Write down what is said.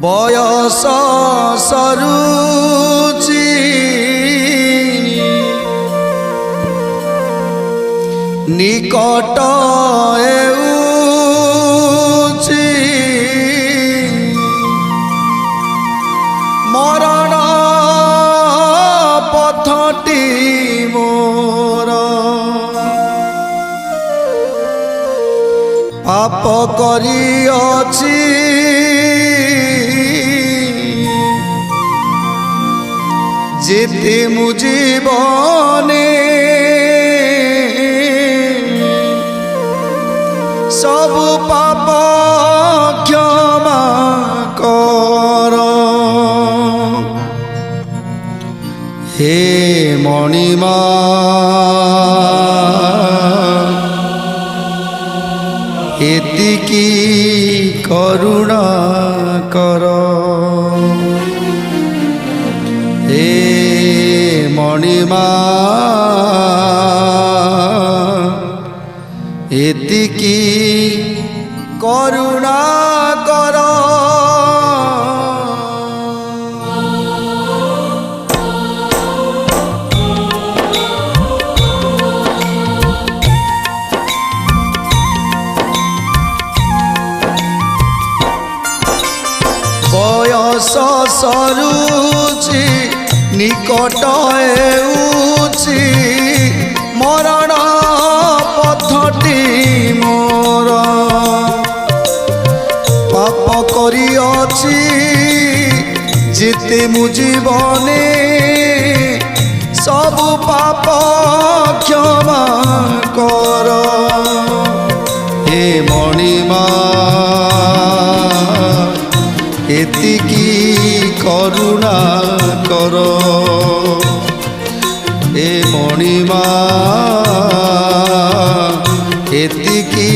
বয়স সরুচি নিকট এউচি মরণ পথটি মোর পাপ করিଅছি যেতে মু জীবনে সবু পাপ ক্ষমা কর। হে মণিমা এতিকি করুণা কর। হে মণিমা এতিকি করুণা কর। বয়স সরুচি নিকট এউচি মরণ পথটি মোর পাপ করিଅছি যেতে মু জীবনে সবু পাপ ক্ষমা কর। হে মণিমা এতিকি করুণা কর। এ মণিমা এতিকি